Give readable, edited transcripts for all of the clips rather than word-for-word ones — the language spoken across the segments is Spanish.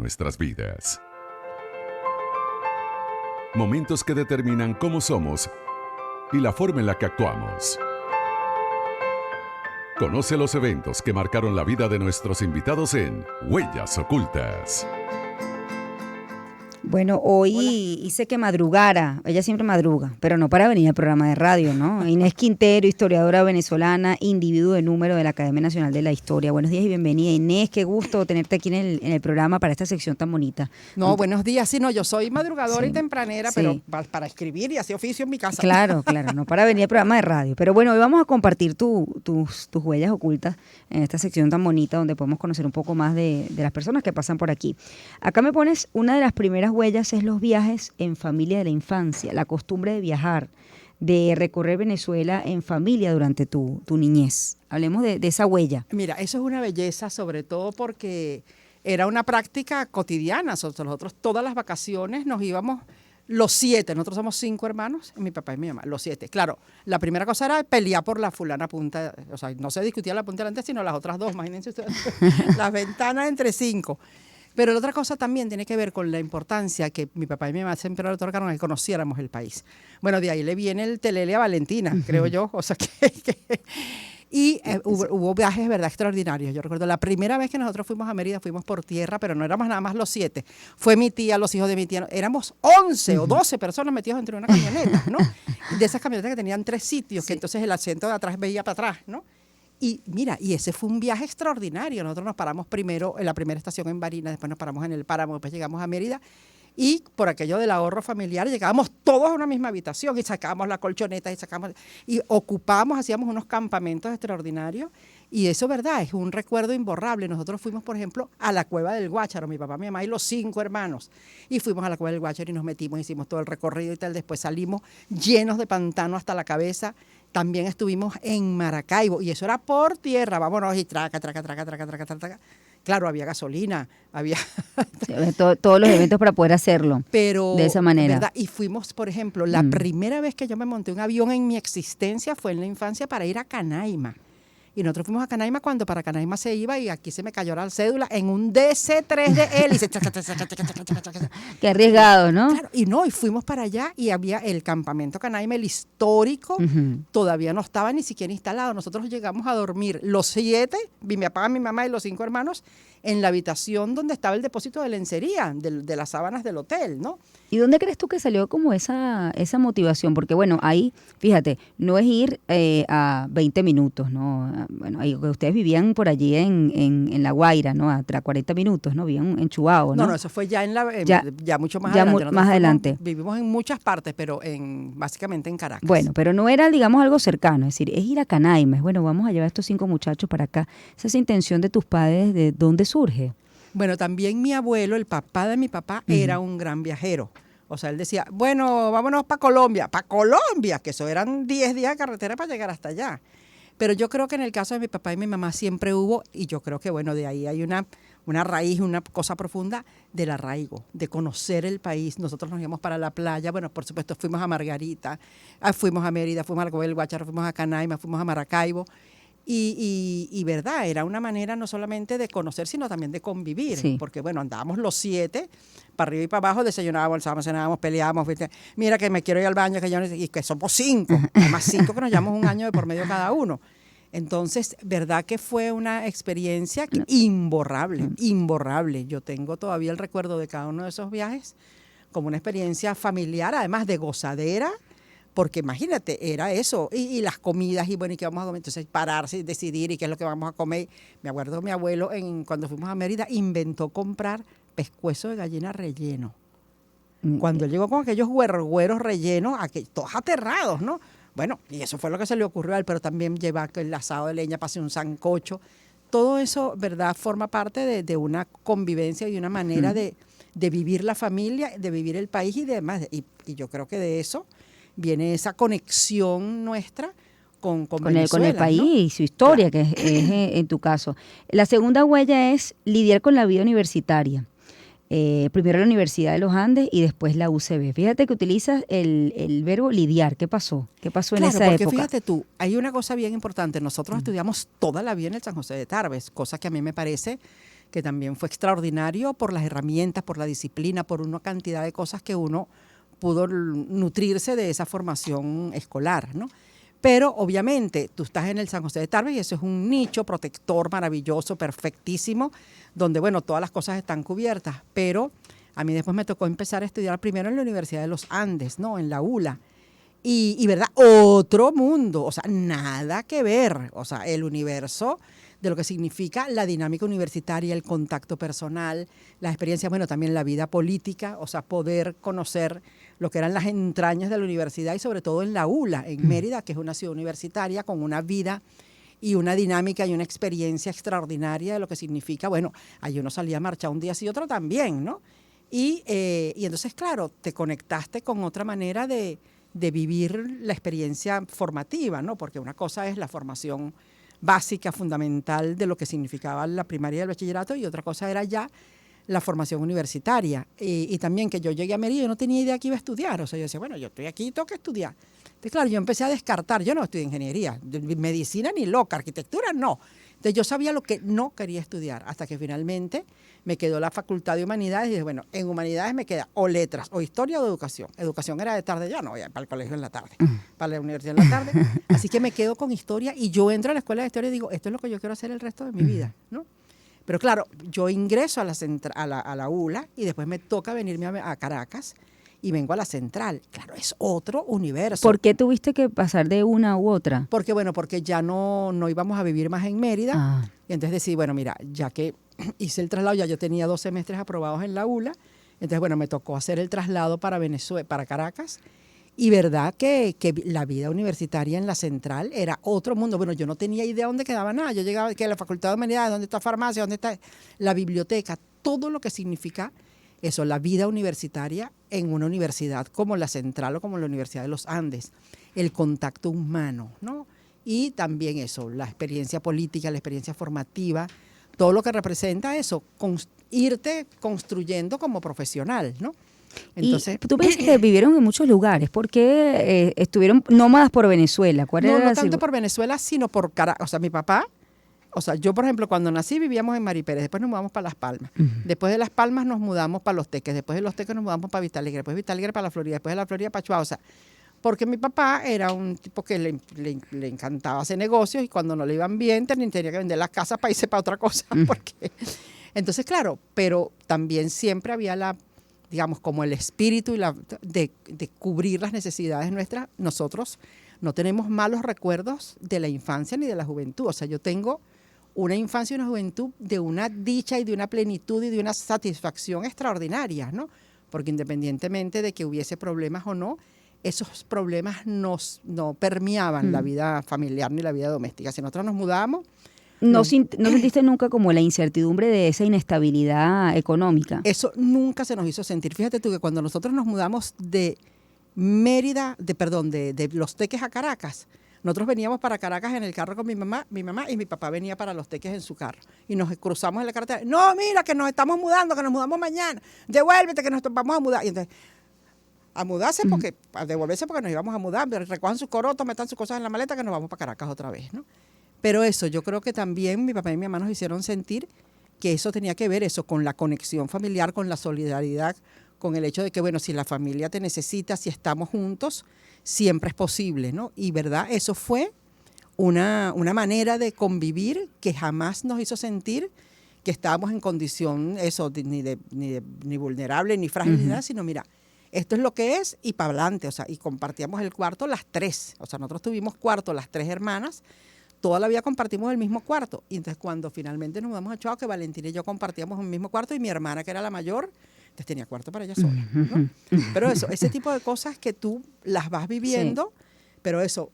nuestras vidas. Momentos que determinan cómo somos y la forma en la que actuamos. Conoce los eventos que marcaron la vida de nuestros invitados en Huellas Ocultas. Bueno, hoy hice que madrugara, ella siempre madruga, pero no para venir al programa de radio, ¿no? Inés Quintero, historiadora venezolana, individuo de número de la Academia Nacional de la Historia. Buenos días y bienvenida, Inés, qué gusto tenerte aquí en el programa para esta sección tan bonita. No, buenos días, sí, no, yo soy madrugadora Sí, y tempranera, sí. pero para escribir y hacer oficio en mi casa. Claro, no para venir al programa de radio. Pero bueno, hoy vamos a compartir tus huellas ocultas en esta sección tan bonita donde podemos conocer un poco más de las personas que pasan por aquí. Acá me pones una de las primeras huellas es los viajes en familia de la infancia, la costumbre de viajar, de recorrer Venezuela en familia durante tu niñez. Hablemos de esa huella. Mira, eso es una belleza, sobre todo porque era una práctica cotidiana. Nosotros todas las vacaciones nos íbamos los 7, nosotros somos 5 hermanos, mi papá y mi mamá, los 7. Claro, la primera cosa era pelear por la fulana punta, o sea, no se discutía la punta delante, sino las otras dos, imagínense ustedes, las ventanas entre 5. Pero la otra cosa también tiene que ver con la importancia que mi papá y mi mamá siempre le otorgaron a que conociéramos el país. Bueno, de ahí le viene el telele a Valentina, creo yo. O sea y hubo viajes, ¿verdad?, extraordinarios. Yo recuerdo la primera vez que nosotros fuimos a Mérida, fuimos por tierra, pero no éramos nada más los 7. Fue mi tía, los hijos de mi tía. Éramos 11 o 12 personas metidos entre una camioneta, ¿no? De esas camionetas que tenían 3 sitios, que entonces el asiento de atrás veía para atrás, ¿no? Y mira, y ese fue un viaje extraordinario. Nosotros nos paramos primero en la primera estación en Barinas, después nos paramos en el Páramo, después llegamos a Mérida. Y por aquello del ahorro familiar llegábamos todos a una misma habitación y sacábamos la colchoneta y ocupábamos, hacíamos unos campamentos extraordinarios. Y eso, ¿verdad?, es un recuerdo imborrable. Nosotros fuimos, por ejemplo, a la Cueva del Guácharo, mi papá, mi mamá y los 5 hermanos. Y fuimos a la Cueva del Guácharo y nos metimos, hicimos todo el recorrido y tal. Después salimos llenos de pantano hasta la cabeza. También estuvimos en Maracaibo y eso era por tierra, vámonos y traca. Claro, había gasolina, había todos los eventos para poder hacerlo. Pero, de esa manera. ¿verdad? Y fuimos, por ejemplo, la primera vez que yo me monté un avión en mi existencia fue en la infancia para ir a Canaima. Y nosotros fuimos a Canaima cuando para Canaima se iba y aquí se me cayó la cédula en un DC-3 de hélice. Qué arriesgado, ¿no? Claro, y fuimos para allá y había el campamento Canaima, el histórico, todavía no estaba ni siquiera instalado. Nosotros llegamos a dormir los 7, mi papá, mi mamá y los 5 hermanos, en la habitación donde estaba el depósito de lencería, de las sábanas del hotel, ¿no? ¿Y dónde crees tú que salió como esa motivación? Porque bueno, ahí, fíjate, no es ir a 20 minutos, ¿no? Bueno, ahí, ustedes vivían por allí en La Guaira, ¿no? A 40 minutos, ¿no? Vivían en Chubao, ¿no? No, eso fue ya ya mucho más ya adelante. más adelante. Vivimos en muchas partes, pero básicamente en Caracas. Bueno, pero no era, digamos, algo cercano, es decir, es ir a Canaima, es bueno, vamos a llevar a estos 5 muchachos para acá. Esa intención de tus padres, ¿de dónde surge? Bueno, también mi abuelo, el papá de mi papá, era un gran viajero. O sea, él decía, bueno, vámonos para Colombia, que eso eran 10 días de carretera para llegar hasta allá. Pero yo creo que en el caso de mi papá y mi mamá siempre hubo, y yo creo que, bueno, de ahí hay una raíz, una cosa profunda del arraigo, de conocer el país. Nosotros nos íbamos para la playa, bueno, por supuesto, fuimos a Margarita, fuimos a Mérida, fuimos a la Cueva del Guácharo, fuimos a Canaima, fuimos a Maracaibo. Y verdad, era una manera no solamente de conocer, sino también de convivir. Sí. Porque, bueno, andábamos los 7, para arriba y para abajo, desayunábamos, alzábamos, cenábamos, peleábamos. Mira que me quiero ir al baño, y que somos 5, además 5 que nos llevamos un año de por medio cada uno. Entonces, verdad que fue una experiencia imborrable. Yo tengo todavía el recuerdo de cada uno de esos viajes como una experiencia familiar, además de gozadera. Porque imagínate, era eso, y las comidas, y bueno, ¿y qué vamos a comer? Entonces pararse y decidir, y qué es lo que vamos a comer. Me acuerdo, mi abuelo, cuando fuimos a Mérida, inventó comprar pescuezo de gallina relleno. Cuando él llegó con aquellos güeros rellenos, todos aterrados, ¿no? Bueno, y eso fue lo que se le ocurrió a él, pero también llevar el asado de leña para hacer un sancocho. Todo eso, ¿verdad?, forma parte de una convivencia y una manera de vivir la familia, de vivir el país y demás. Y yo creo que de eso viene esa conexión nuestra con Venezuela, con el país, ¿no? Y su historia, claro, que es en tu caso. La segunda huella es lidiar con la vida universitaria. Primero la Universidad de los Andes y después la UCB. Fíjate que utilizas el verbo lidiar. ¿Qué pasó? ¿Qué pasó en esa época? Fíjate tú, hay una cosa bien importante. Nosotros estudiamos toda la vida en el San José de Tarbes, cosa que a mí me parece que también fue extraordinario por las herramientas, por la disciplina, por una cantidad de cosas que uno pudo nutrirse de esa formación escolar, ¿no? Pero obviamente tú estás en el San José de Tarbes y eso es un nicho protector maravilloso, perfectísimo, donde, bueno, todas las cosas están cubiertas. Pero a mí después me tocó empezar a estudiar primero en la Universidad de los Andes, ¿no? En la ULA. Y ¿verdad? Otro mundo, o sea, nada que ver. O sea, el universo de lo que significa la dinámica universitaria, el contacto personal, las experiencias, bueno, también la vida política, o sea, poder conocer lo que eran las entrañas de la universidad y sobre todo en la ULA, en Mérida, que es una ciudad universitaria con una vida y una dinámica y una experiencia extraordinaria de lo que significa, bueno, ahí uno salía a marchar un día sí y otro también, ¿no? Y entonces, claro, te conectaste con otra manera de vivir la experiencia formativa, ¿no? Porque una cosa es la formación básica, fundamental de lo que significaba la primaria y el bachillerato, y otra cosa era ya la formación universitaria. Y también que yo llegué a Mérida y no tenía idea que iba a estudiar. O sea, yo decía, bueno, yo estoy aquí y tengo que estudiar. Entonces, claro, yo empecé a descartar. Yo no estudié ingeniería, medicina ni loca, arquitectura no. Entonces, yo sabía lo que no quería estudiar, hasta que finalmente me quedó la Facultad de Humanidades y dije, bueno, en Humanidades me queda o letras, o historia o educación. Educación era de tarde, ya no voy para el colegio en la tarde, para la universidad en la tarde. Así que me quedo con historia y yo entro a la escuela de historia y digo, esto es lo que yo quiero hacer el resto de mi vida, ¿no? Pero claro, yo ingreso a la ULA y después me toca venirme a Caracas y vengo a la central. Claro, es otro universo. ¿Por qué tuviste que pasar de una u otra? Porque, bueno, porque ya no íbamos a vivir más en Mérida. Ah. Y entonces decidí, bueno, mira, ya que hice el traslado, ya yo tenía 2 semestres aprobados en la ULA, entonces, bueno, me tocó hacer el traslado para Venezuela, para Caracas. Y verdad que la vida universitaria en la central era otro mundo. Bueno, yo no tenía idea dónde quedaba nada. Yo llegaba que la Facultad de Humanidades, dónde está farmacia, dónde está la biblioteca, todo lo que significa eso, la vida universitaria en una universidad como la Central o como la Universidad de los Andes, el contacto humano, ¿no? Y también eso, la experiencia política, la experiencia formativa, todo lo que representa eso, irte construyendo como profesional, ¿no? Entonces, y tú piensas que vivieron en muchos lugares. ¿Por qué estuvieron nómadas por Venezuela? ¿Cuál era no tanto por Venezuela, sino por Caracas. O sea, mi papá, o sea, yo, por ejemplo, cuando nací vivíamos en Mari Pérez, después nos mudamos para Las Palmas. Después de Las Palmas nos mudamos para Los Teques, después de Los Teques nos mudamos para Vista Alegre, después de Vista Alegre para la Florida, después de la Florida para Chihuahua. O sea, porque mi papá era un tipo que le encantaba hacer negocios y cuando no le iban bien tenía que vender las casas para irse para otra cosa. Porque entonces, claro, pero también siempre había digamos, como el espíritu y de cubrir las necesidades nuestras. Nosotros no tenemos malos recuerdos de la infancia ni de la juventud. O sea, yo tengo una infancia y una juventud de una dicha y de una plenitud y de una satisfacción extraordinarias, ¿no? Porque independientemente de que hubiese problemas o no, esos problemas no permeaban la vida familiar ni la vida doméstica. Si nosotros nos mudamos... ¿No sentiste nunca como la incertidumbre de esa inestabilidad económica? Eso nunca se nos hizo sentir. Fíjate tú que cuando nosotros nos mudamos de Mérida, de Los Teques a Caracas, nosotros veníamos para Caracas en el carro con mi mamá y mi papá venía para Los Teques en su carro. Y nos cruzamos en la carretera. No, mira, que nos estamos mudando, que nos mudamos mañana. Devuélvete, que nos vamos a mudar. Y entonces, a mudarse, a devolverse porque nos íbamos a mudar. Recojan sus corotos, metan sus cosas en la maleta, que nos vamos para Caracas otra vez, ¿no? Pero eso, yo creo que también mi papá y mi mamá nos hicieron sentir que eso tenía que ver eso con la conexión familiar, con la solidaridad, con el hecho de que, bueno, si la familia te necesita, si estamos juntos, siempre es posible, ¿no? Y, ¿verdad? Eso fue una manera de convivir que jamás nos hizo sentir que estábamos en condición, eso, ni vulnerable, ni fragilidad, sino, mira, esto es lo que es y para adelante, o sea, y compartíamos el cuarto las 3. O sea, nosotros tuvimos cuarto las 3 hermanas, toda la vida compartimos el mismo cuarto. Y entonces cuando finalmente nos mudamos a Chihuahua, que Valentina y yo compartíamos un mismo cuarto y mi hermana, que era la mayor, entonces tenía cuarto para ella sola, ¿no? Pero eso, ese tipo de cosas que tú las vas viviendo, pero eso,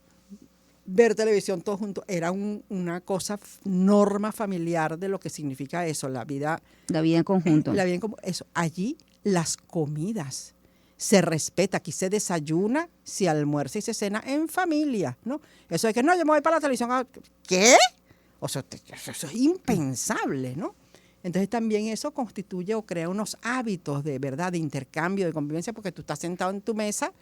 ver televisión todos juntos, era una cosa, norma familiar de lo que significa eso, la vida. La vida en conjunto. La vida en conjunto. Eso, allí las comidas. Se respeta, aquí se desayuna, se almuerza y se cena en familia, ¿no? Eso de que no, yo me voy para la televisión. ¿Qué? O sea, eso es impensable, ¿no? Entonces también eso constituye o crea unos hábitos de verdad, de intercambio, de convivencia, porque tú estás sentado en tu mesa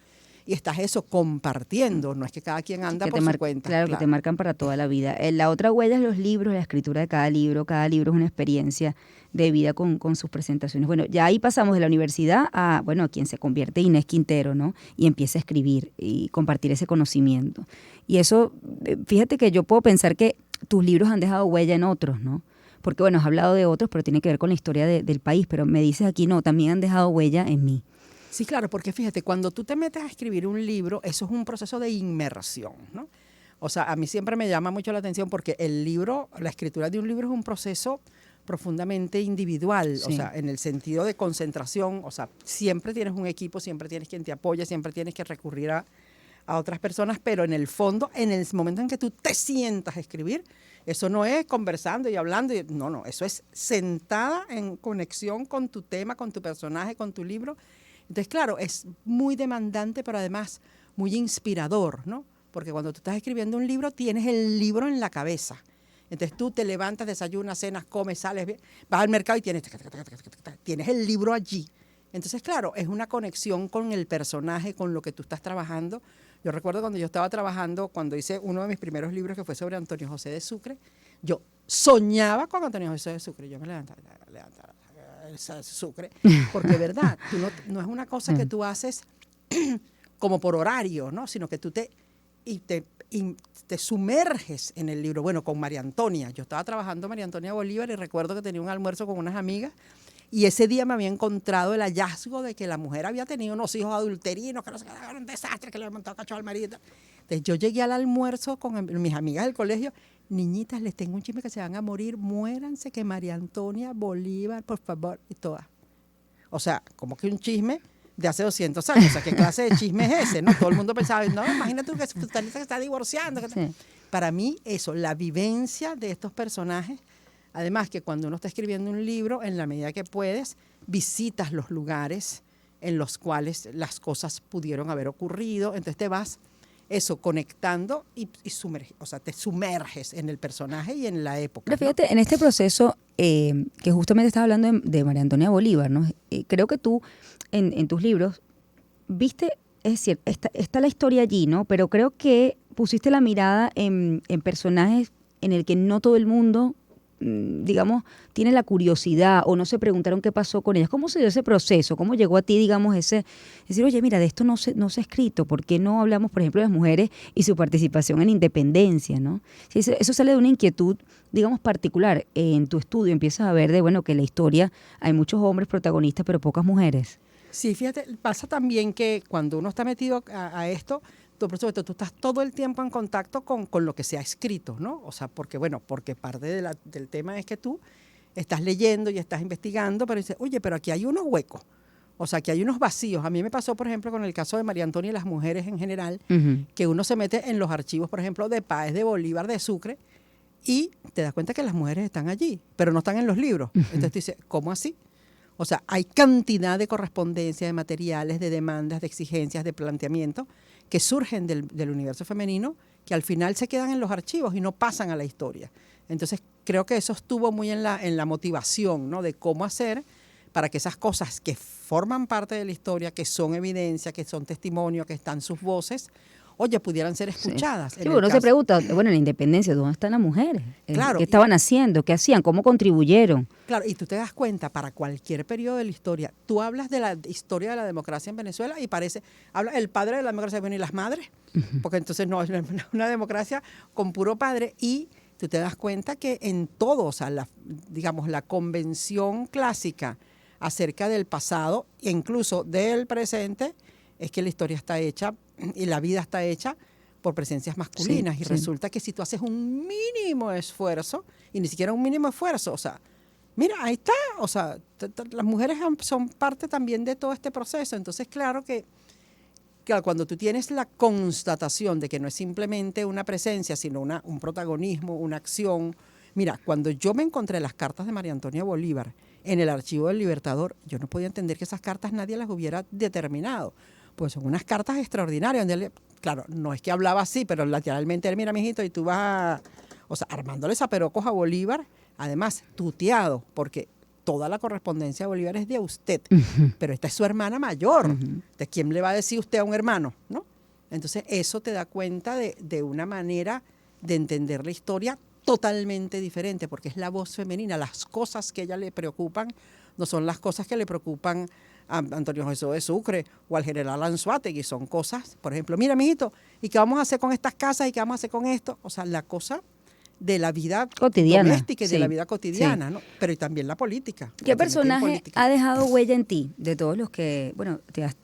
y estás eso compartiendo, no es que cada quien anda que por te su cuenta. claro, que te marcan para toda la vida. La otra huella es los libros, la escritura de cada libro. Cada libro es una experiencia de vida con sus presentaciones. Bueno, ya ahí pasamos de la universidad a, bueno, a quien se convierte Inés Quintero, ¿no? Y empieza a escribir y compartir ese conocimiento. Y eso, fíjate que yo puedo pensar que tus libros han dejado huella en otros, ¿no? Porque, bueno, has hablado de otros, pero tiene que ver con la historia del país. Pero me dices aquí, no, también han dejado huella en mí. Sí, claro, porque fíjate, cuando tú te metes a escribir un libro, eso es un proceso de inmersión, ¿no? O sea, a mí siempre me llama mucho la atención porque el libro, la escritura de un libro es un proceso profundamente individual, Sí. o sea, en el sentido de concentración, o sea, siempre tienes un equipo, siempre tienes quien te apoya, siempre tienes que recurrir a otras personas, pero en el fondo, en el momento en que tú te sientas a escribir, eso no es conversando y hablando, no, eso es sentada en conexión con tu tema, con tu personaje, con tu libro. Entonces, claro, es muy demandante, pero además muy inspirador, ¿no? Porque cuando tú estás escribiendo un libro, tienes el libro en la cabeza. Entonces tú te levantas, desayunas, cenas, comes, sales, vas al mercado y tienes el libro allí. Entonces, claro, es una conexión con el personaje, con lo que tú estás trabajando. Yo recuerdo cuando yo estaba trabajando, cuando hice uno de mis primeros libros que fue sobre Antonio José de Sucre, yo soñaba con Antonio José de Sucre. Yo me levantaba Sucre, porque de verdad, tú no es una cosa que tú haces como por horario, ¿no? Sino que tú te sumerges en el libro. Bueno, con María Antonia, yo estaba trabajando María Antonia Bolívar y recuerdo que tenía un almuerzo con unas amigas y ese día me había encontrado el hallazgo de que la mujer había tenido unos hijos adulterinos, que no sé qué, era un desastre, que le había montado cacho al marido. Entonces yo llegué al almuerzo con mis amigas del colegio. Niñitas, les tengo un chisme que se van a morir, muéranse que María Antonia Bolívar, por favor, y todas. O sea, como que un chisme de hace 200 años. O sea, ¿qué clase de chisme es ese? ¿No? Todo el mundo pensaba, no, imagínate tú que se está divorciando. Sí. Para mí, eso, la vivencia de estos personajes, además que cuando uno está escribiendo un libro, en la medida que puedes, visitas los lugares en los cuales las cosas pudieron haber ocurrido, entonces te vas eso, conectando y o sea, te sumerges en el personaje y en la época. Pero fíjate, en este proceso que justamente estás hablando de María Antonia Bolívar, ¿no? Creo que tú en tus libros viste, es decir, está la historia allí, ¿no? Pero creo que pusiste la mirada en personajes en el que no todo el mundo, digamos, tiene la curiosidad o no se preguntaron qué pasó con ellas. ¿Cómo se dio ese proceso? ¿Cómo llegó a ti, digamos, decir, oye, mira, de esto no se ha escrito? ¿Por qué no hablamos, por ejemplo, de las mujeres y su participación en independencia, ¿no? Sí, eso sale de una inquietud, digamos, particular. En tu estudio empiezas a ver bueno, que en la historia hay muchos hombres protagonistas, pero pocas mujeres. Sí, fíjate, pasa también que cuando uno está metido a esto, por supuesto, tú estás todo el tiempo en contacto con lo que se ha escrito, ¿no? O sea, porque parte del tema es que tú estás leyendo y estás investigando, pero dices, oye, pero aquí hay unos huecos, o sea, aquí hay unos vacíos. A mí me pasó, por ejemplo, con el caso de María Antonia y las mujeres en general, que uno se mete en los archivos, por ejemplo, de Páez, de Bolívar, de Sucre, y te das cuenta que las mujeres están allí, pero no están en los libros. Entonces tú dices, ¿cómo así? O sea, hay cantidad de correspondencia, de materiales, de demandas, de exigencias, de planteamientos que surgen del universo femenino que al final se quedan en los archivos y no pasan a la historia. Entonces, creo que eso estuvo muy en la motivación, ¿no? De cómo hacer para que esas cosas que forman parte de la historia, que son evidencia, que son testimonio, que están sus voces, oye, pudieran ser escuchadas. Sí, uno se pregunta, bueno, en la independencia, ¿dónde están las mujeres? Claro, ¿Qué estaban haciendo? ¿Qué hacían? ¿Cómo contribuyeron? Claro, y tú te das cuenta, para cualquier periodo de la historia, tú hablas de la historia de la democracia en Venezuela y habla el padre de la democracia, bueno, y las madres, porque entonces no es una democracia con puro padre, y tú te das cuenta que en todo, o sea, digamos, la convención clásica acerca del pasado e incluso del presente, es que la historia está hecha y la vida está hecha por presencias masculinas. Sí, y resulta que si tú haces un mínimo esfuerzo, y ni siquiera un mínimo esfuerzo, o sea, mira, ahí está, o sea, las mujeres son parte también de todo este proceso. Entonces, claro que cuando tú tienes la constatación de que no es simplemente una presencia, sino un protagonismo, una acción. Mira, cuando yo me encontré las cartas de María Antonia Bolívar en el archivo del Libertador, yo no podía entender que esas cartas nadie las hubiera determinado. Pues son unas cartas extraordinarias. Donde claro, no es que hablaba así, pero lateralmente él, mira, mijito, y tú vas, o sea, armándole zaperocos a Bolívar, además tuteado, porque toda la correspondencia de Bolívar es de usted, pero esta es su hermana mayor. ¿De quién le va a decir usted a un hermano? ¿No? Entonces eso te da cuenta de una manera de entender la historia totalmente diferente, porque es la voz femenina. Las cosas que a ella le preocupan no son las cosas que le preocupan a Antonio José de Sucre o al general Anzoátegui. Son cosas, por ejemplo, mira, mijito, ¿y qué vamos a hacer con estas casas? ¿Y qué vamos a hacer con esto? O sea, la cosa de la vida cotidiana, doméstica y de sí, la vida cotidiana, sí. ¿no? Pero y también la política. ¿Qué personaje ha dejado huella en ti de todos los que, bueno, te has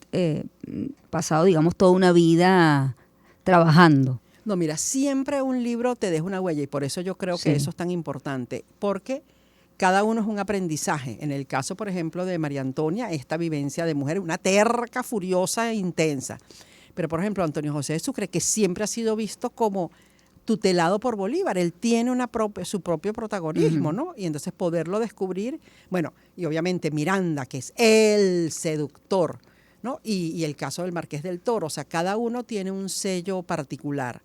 pasado, digamos, toda una vida trabajando? No, mira, siempre un libro te deja una huella y por eso yo creo que eso es tan importante, porque cada uno es un aprendizaje. En el caso, por ejemplo, de María Antonia, esta vivencia de mujer, una terca, furiosa e intensa. Pero, por ejemplo, Antonio José de Sucre, que siempre ha sido visto como tutelado por Bolívar. Él tiene su propio protagonismo, ¿no? Y entonces poderlo descubrir, bueno, y obviamente Miranda, que es el seductor, ¿no? Y el caso del Marqués del Toro. O sea, cada uno tiene un sello particular.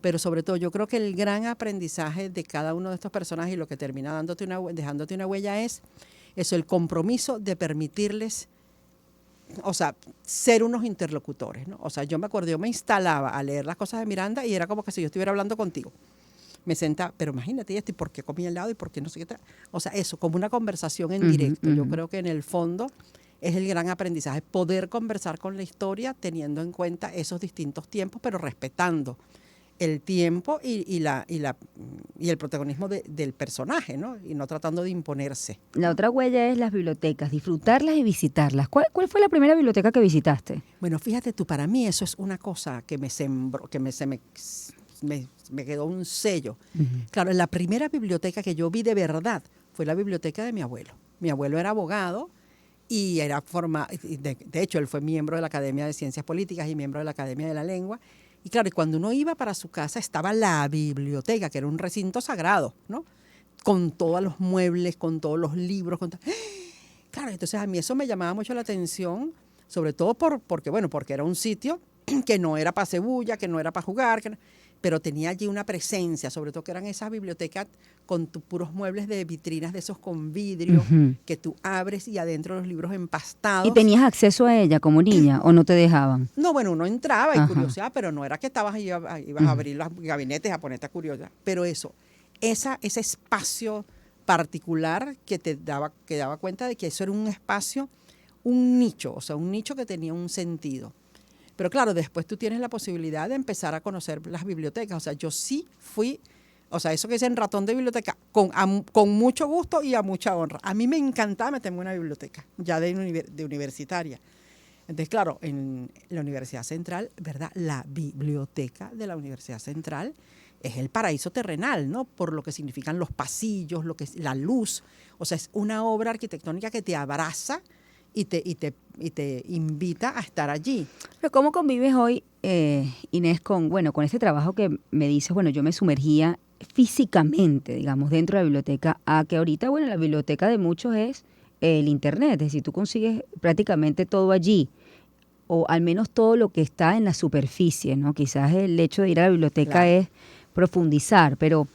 Pero sobre todo yo creo que el gran aprendizaje de cada uno de estos personajes y lo que termina dejándote una huella es eso, el compromiso de permitirles, o sea, ser unos interlocutores, ¿no? O sea, yo me acuerdo, yo me instalaba a leer las cosas de Miranda y era como que si yo estuviera hablando contigo. Me sentaba, pero imagínate, ¿y por qué comí al lado y por qué no sé qué? O sea, eso, como una conversación en directo. Yo creo que en el fondo es el gran aprendizaje, poder conversar con la historia teniendo en cuenta esos distintos tiempos, pero respetando el tiempo y el protagonismo del personaje, ¿no? Y no tratando de imponerse. La otra huella es las bibliotecas, disfrutarlas y visitarlas. ¿Cuál fue la primera biblioteca que visitaste? Bueno, fíjate tú, para mí eso es una cosa que me sembró, que me quedó un sello. Claro, la primera biblioteca que yo vi de verdad fue la biblioteca de mi abuelo. Mi abuelo era abogado y de hecho, él fue miembro de la Academia de Ciencias Políticas y miembro de la Academia de la Lengua. Y claro, y cuando uno iba para su casa estaba la biblioteca, que era un recinto sagrado, ¿no? Con todos los muebles, con todos los libros. Claro, entonces a mí eso me llamaba mucho la atención, sobre todo porque era un sitio que no era para cebulla, que no era para jugar, pero tenía allí una presencia, sobre todo que eran esas bibliotecas con puros muebles de vitrinas de esos con vidrio, que tú abres y adentro los libros empastados. ¿Y tenías acceso a ella como niña o no te dejaban? No, bueno, uno entraba y curiosidad, pero no era que ibas a abrir los gabinetes a ponerte a curiosidad. Pero ese espacio particular que daba cuenta de que eso era un espacio, un nicho, o sea, un nicho que tenía un sentido. Pero claro, después tú tienes la posibilidad de empezar a conocer las bibliotecas. O sea, yo sí fui, o sea, eso que dicen ratón de biblioteca, con mucho gusto y a mucha honra. A mí me encantaba meterme en una biblioteca, ya de universitaria. Entonces, claro, en la Universidad Central, ¿verdad? La biblioteca de la Universidad Central es el paraíso terrenal, ¿no? Por lo que significan los pasillos, lo que es la luz. O sea, es una obra arquitectónica que te abraza y te invita a estar allí. Pero ¿cómo convives hoy, Inés, con este trabajo que me dices, bueno, yo me sumergía físicamente, digamos, dentro de la biblioteca, a que ahorita, bueno, la biblioteca de muchos es el Internet, es decir, tú consigues prácticamente todo allí, o al menos todo lo que está en la superficie, ¿no? Quizás el hecho de ir a la biblioteca Claro. es profundizar, pero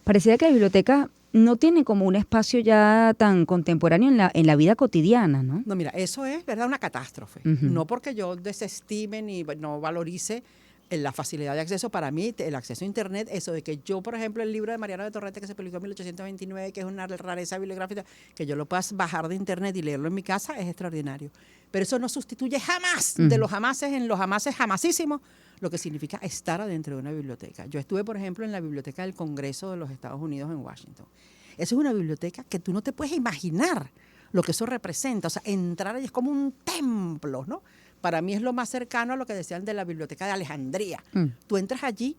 pareciera que la biblioteca no tiene como un espacio ya tan contemporáneo en la vida cotidiana, ¿no? No, mira, eso es, ¿verdad?, una catástrofe. No porque yo desestime ni no valorice la facilidad de acceso. Para mí, el acceso a Internet, eso de que yo, por ejemplo, el libro de Mariano de Torrente que se publicó en 1829, que es una rareza bibliográfica, que yo lo pueda bajar de Internet y leerlo en mi casa, es extraordinario. Pero eso no sustituye jamás, de los jamases en los jamases jamasísimos, lo que significa estar adentro de una biblioteca. Yo estuve, por ejemplo, en la Biblioteca del Congreso de los Estados Unidos en Washington. Esa es una biblioteca que tú no te puedes imaginar lo que eso representa. O sea, entrar ahí es como un templo, ¿no? Para mí es lo más cercano a lo que decían de la Biblioteca de Alejandría. Tú entras allí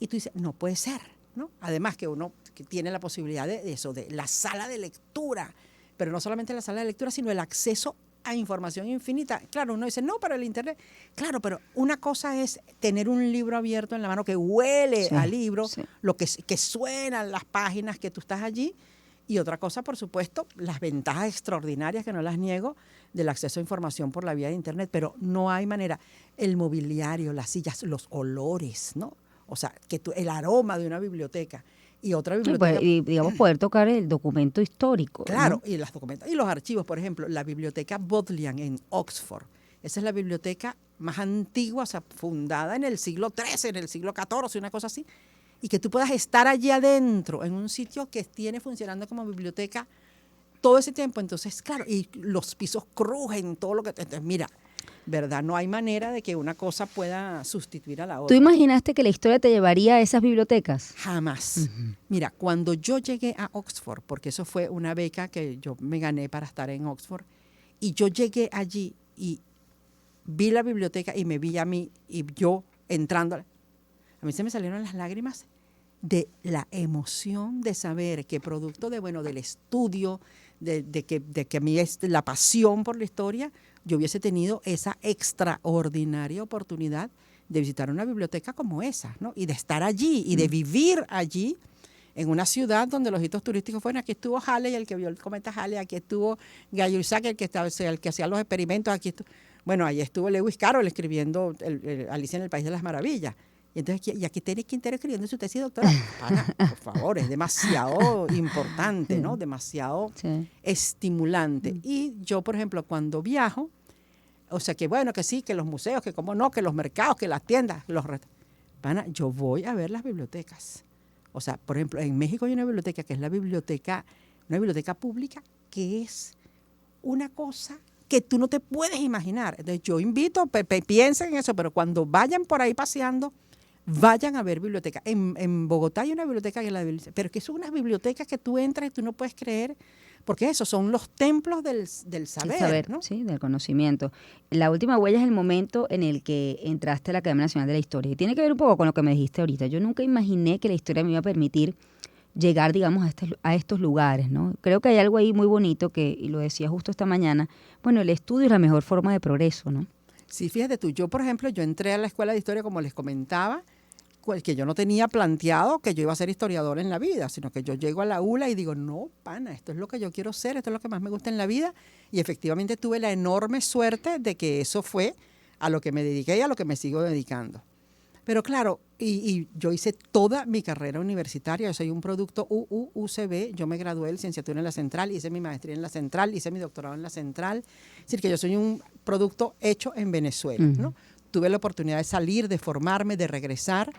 y tú dices, no puede ser, ¿no? Además que uno que tiene la posibilidad de eso, de la sala de lectura, pero no solamente la sala de lectura, sino el acceso a información infinita. Claro, uno dice, no, pero el Internet. Claro, pero una cosa es tener un libro abierto en la mano que huele a libro, lo que suenan las páginas que tú estás allí, y otra cosa, por supuesto, las ventajas extraordinarias, que no las niego, del acceso a información por la vía de Internet, pero no hay manera. El mobiliario, las sillas, los olores, ¿no? O sea, el aroma de una biblioteca, Y otra Sí, biblioteca. pues, y digamos poder tocar el documento histórico. Claro, ¿no? y las documentos y los archivos, por ejemplo, la biblioteca Bodleian en Oxford. Esa es la biblioteca más antigua, o sea, fundada en el siglo XIII, en el siglo XIV, una cosa así. Y que tú puedas estar allí adentro, en un sitio que tiene funcionando como biblioteca todo ese tiempo. Entonces, claro, y los pisos crujen, todo lo que... Entonces, mira, ¿verdad? No hay manera de que una cosa pueda sustituir a la ¿Tú otra. imaginaste que la historia te llevaría a esas bibliotecas? Jamás. Mira, cuando yo llegué a Oxford, porque eso fue una beca que yo me gané para estar en Oxford, y yo llegué allí y vi la biblioteca y me vi a mí y yo entrando, a mí se me salieron las lágrimas de la emoción de saber que producto de, bueno, del estudio, de que a mí es la pasión por la historia, yo hubiese tenido esa extraordinaria oportunidad de visitar una biblioteca como esa, ¿no? Y de estar allí y de vivir allí en una ciudad donde los hitos turísticos fueron, aquí estuvo Halley, el que vio el cometa Halley, aquí estuvo Gay-Lussac, el que hacía los experimentos, aquí estuvo, bueno, ahí estuvo Lewis Carroll escribiendo Alicia en el País de las Maravillas. Y entonces, y aquí Terry Quintero escribiendo su tesis, doctora. Pana, por favor, es demasiado importante, ¿no? Demasiado estimulante. Y yo, por ejemplo, cuando viajo, o sea, que bueno, que sí, que los museos, que cómo no, que los mercados, que las tiendas, pana, yo voy a ver las bibliotecas. O sea, por ejemplo, en México hay una biblioteca que es una biblioteca pública que es una cosa que tú no te puedes imaginar. Entonces yo invito, piensen en eso, pero cuando vayan por ahí paseando, vayan a ver bibliotecas. En Bogotá hay una biblioteca que es la biblioteca, pero que son unas bibliotecas que tú entras y tú no puedes creer, porque eso son los templos del saber, El saber, ¿no? sí, del conocimiento. La última huella es el momento en el que entraste a la Academia Nacional de la Historia. Y tiene que ver un poco con lo que me dijiste ahorita. Yo nunca imaginé que la historia me iba a permitir llegar, digamos, a estos lugares, ¿no? Creo que hay algo ahí muy bonito que, y lo decía justo esta mañana, bueno, el estudio es la mejor forma de progreso, ¿no? Sí, fíjate tú, yo por ejemplo, yo entré a la escuela de historia, como les comentaba, que yo no tenía planteado que yo iba a ser historiador en la vida, sino que yo llego a la ULA y digo, no, pana, esto es lo que yo quiero ser, esto es lo que más me gusta en la vida, y efectivamente tuve la enorme suerte de que eso fue a lo que me dediqué y a lo que me sigo dedicando. Pero claro, y yo hice toda mi carrera universitaria, yo soy un producto UCB, yo me gradué de licenciatura en la Central, hice mi maestría en la Central, hice mi doctorado en la Central, es decir, que yo soy un producto hecho en Venezuela, ¿no? Tuve la oportunidad de salir, de formarme, de regresar,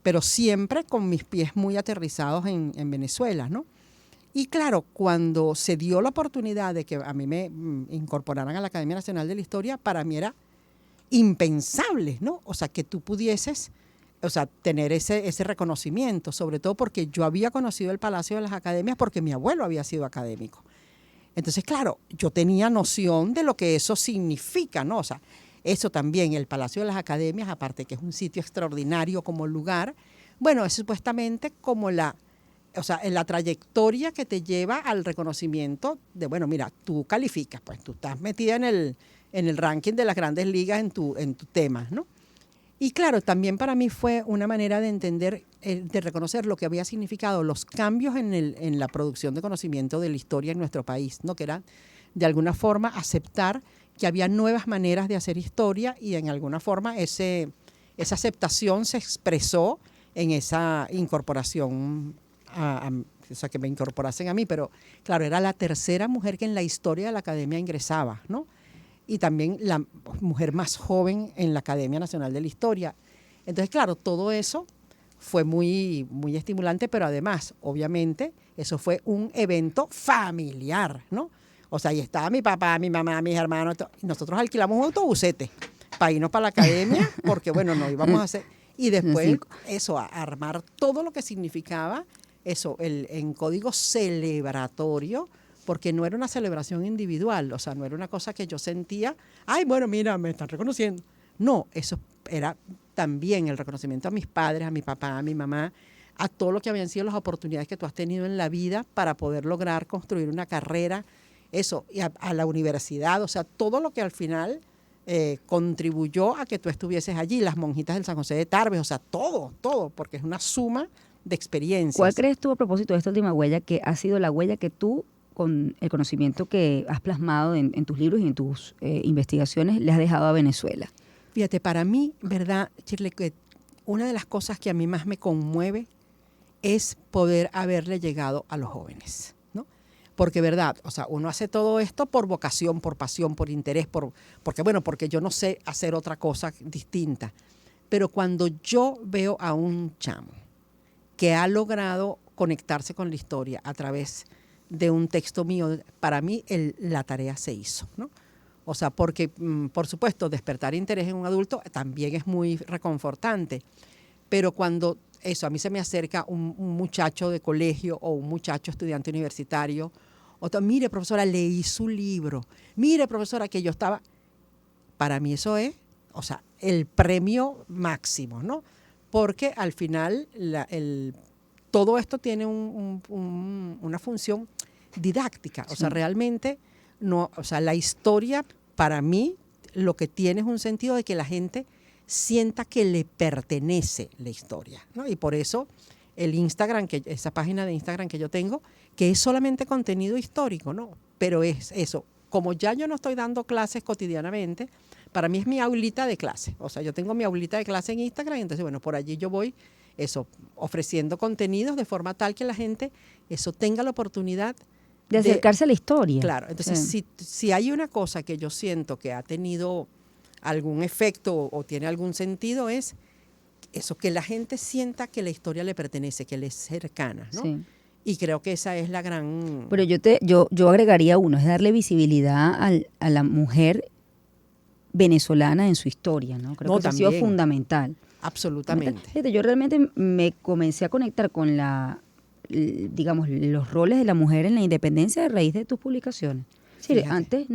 pero siempre con mis pies muy aterrizados en Venezuela, ¿no? Y claro, cuando se dio la oportunidad de que a mí me incorporaran a la Academia Nacional de la Historia, para mí era impensable, ¿no? O sea, que tú pudieses, o sea, tener ese reconocimiento, sobre todo porque yo había conocido el Palacio de las Academias porque mi abuelo había sido académico. Entonces, claro, yo tenía noción de lo que eso significa, ¿no? O sea, eso también, el Palacio de las Academias, aparte que es un sitio extraordinario como lugar, bueno, es supuestamente como la trayectoria que te lleva al reconocimiento de, bueno, mira, tú calificas, pues tú estás metida en el ranking de las grandes ligas en tu tema, ¿no? Y claro, también para mí fue una manera de entender, de reconocer lo que había significado los cambios en la producción de conocimiento de la historia en nuestro país, ¿no? Que era, de alguna forma, aceptar que había nuevas maneras de hacer historia y en alguna forma esa aceptación se expresó en esa incorporación, o sea, que me incorporasen a mí, pero claro, era la tercera mujer que en la historia de la academia ingresaba, ¿no? Y también la mujer más joven en la Academia Nacional de la Historia. Entonces, claro, todo eso fue muy, muy estimulante, pero además, obviamente, eso fue un evento familiar, ¿no? O sea, ahí estaba mi papá, mi mamá, mis hermanos, y nosotros alquilamos un autobusete para irnos para la academia, porque, bueno, no íbamos a hacer... Y después, eso, a armar todo lo que significaba eso, en código celebratorio, porque no era una celebración individual, o sea, no era una cosa que yo sentía, ay, bueno, mira, me están reconociendo. No, eso era también el reconocimiento a mis padres, a mi papá, a mi mamá, a todo lo que habían sido las oportunidades que tú has tenido en la vida para poder lograr construir una carrera, eso, y a la universidad, o sea, todo lo que al final contribuyó a que tú estuvieses allí, las monjitas del San José de Tarbes, o sea, todo, porque es una suma de experiencias. ¿Cuál crees tú, a propósito de esta última huella, que ha sido la huella que tú, con el conocimiento que has plasmado en tus libros y en tus investigaciones, le has dejado a Venezuela? Fíjate, para mí, ¿verdad, Shirley? Que una de las cosas que a mí más me conmueve es poder haberle llegado a los jóvenes, ¿no? Porque, verdad, o sea, uno hace todo esto por vocación, por pasión, por interés, porque yo no sé hacer otra cosa distinta. Pero cuando yo veo a un chamo que ha logrado conectarse con la historia a través de un texto mío, para mí la tarea se hizo, ¿no? O sea, porque, por supuesto, despertar interés en un adulto también es muy reconfortante, pero cuando a mí se me acerca un muchacho de colegio o un muchacho estudiante universitario, mire, profesora, leí su libro, mire, profesora, que yo estaba, para mí eso es, o sea, el premio máximo, ¿no? Porque al final todo esto tiene una función didáctica, o sea, realmente no, o sea, la historia para mí lo que tiene es un sentido de que la gente sienta que le pertenece la historia, ¿no? Y por eso el Instagram, esa página de Instagram que yo tengo, que es solamente contenido histórico, ¿no? Pero es eso, como ya yo no estoy dando clases cotidianamente, para mí es mi aulita de clase. O sea, yo tengo mi aulita de clase en Instagram y entonces, bueno, por allí yo voy ofreciendo contenidos de forma tal que la gente tenga la oportunidad de acercarse a la historia. Claro, entonces si hay una cosa que yo siento que ha tenido algún efecto o tiene algún sentido es eso, que la gente sienta que la historia le pertenece, que le es cercana, ¿no? Sí. Y creo que esa es la gran... Pero yo agregaría uno, es darle visibilidad a la mujer venezolana en su historia, ¿no? Creo que eso ha sido fundamental. Absolutamente. Fíjate, yo realmente me comencé a conectar con digamos, los roles de la mujer en la independencia a raíz de tus publicaciones. Sí, antes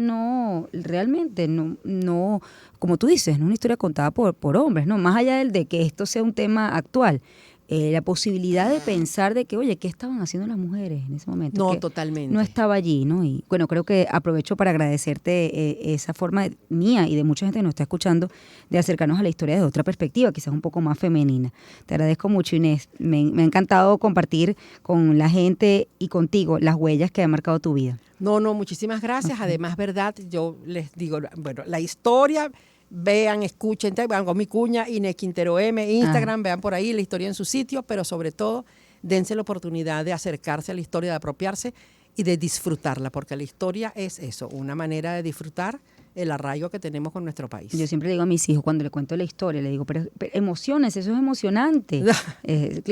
realmente no, como tú dices, no es una historia contada por hombres, ¿no? Más allá de que esto sea un tema actual, la posibilidad de pensar de que, oye, ¿qué estaban haciendo las mujeres en ese momento? No, que totalmente. No estaba allí, ¿no? Y bueno, creo que aprovecho para agradecerte esa forma mía y de mucha gente que nos está escuchando de acercarnos a la historia desde otra perspectiva, quizás un poco más femenina. Te agradezco mucho, Inés. Me ha encantado compartir con la gente y contigo las huellas que han marcado tu vida. No, muchísimas gracias. Okay. Además, verdad, yo les digo, bueno, la historia... Vean, escuchen, vean con mi cuña, Inés Quintero M, Instagram, vean por ahí la historia en su sitio, pero sobre todo dense la oportunidad de acercarse a la historia, de apropiarse y de disfrutarla, porque la historia es eso, una manera de disfrutar el arraigo que tenemos con nuestro país. Yo siempre digo a mis hijos, cuando les cuento la historia, les digo, pero emociones, eso es emocionante,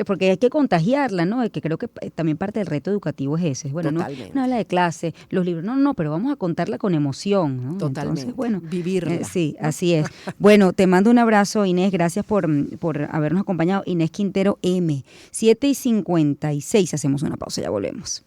porque hay que contagiarla, ¿no? Que creo que también parte del reto educativo es ese. Bueno, no habla de clase, los libros, no, pero vamos a contarla con emoción, ¿no? Totalmente. Entonces, bueno, vivirla. Sí, así es. Bueno, te mando un abrazo, Inés, gracias por habernos acompañado. Inés Quintero M, 7:56, hacemos una pausa, ya volvemos.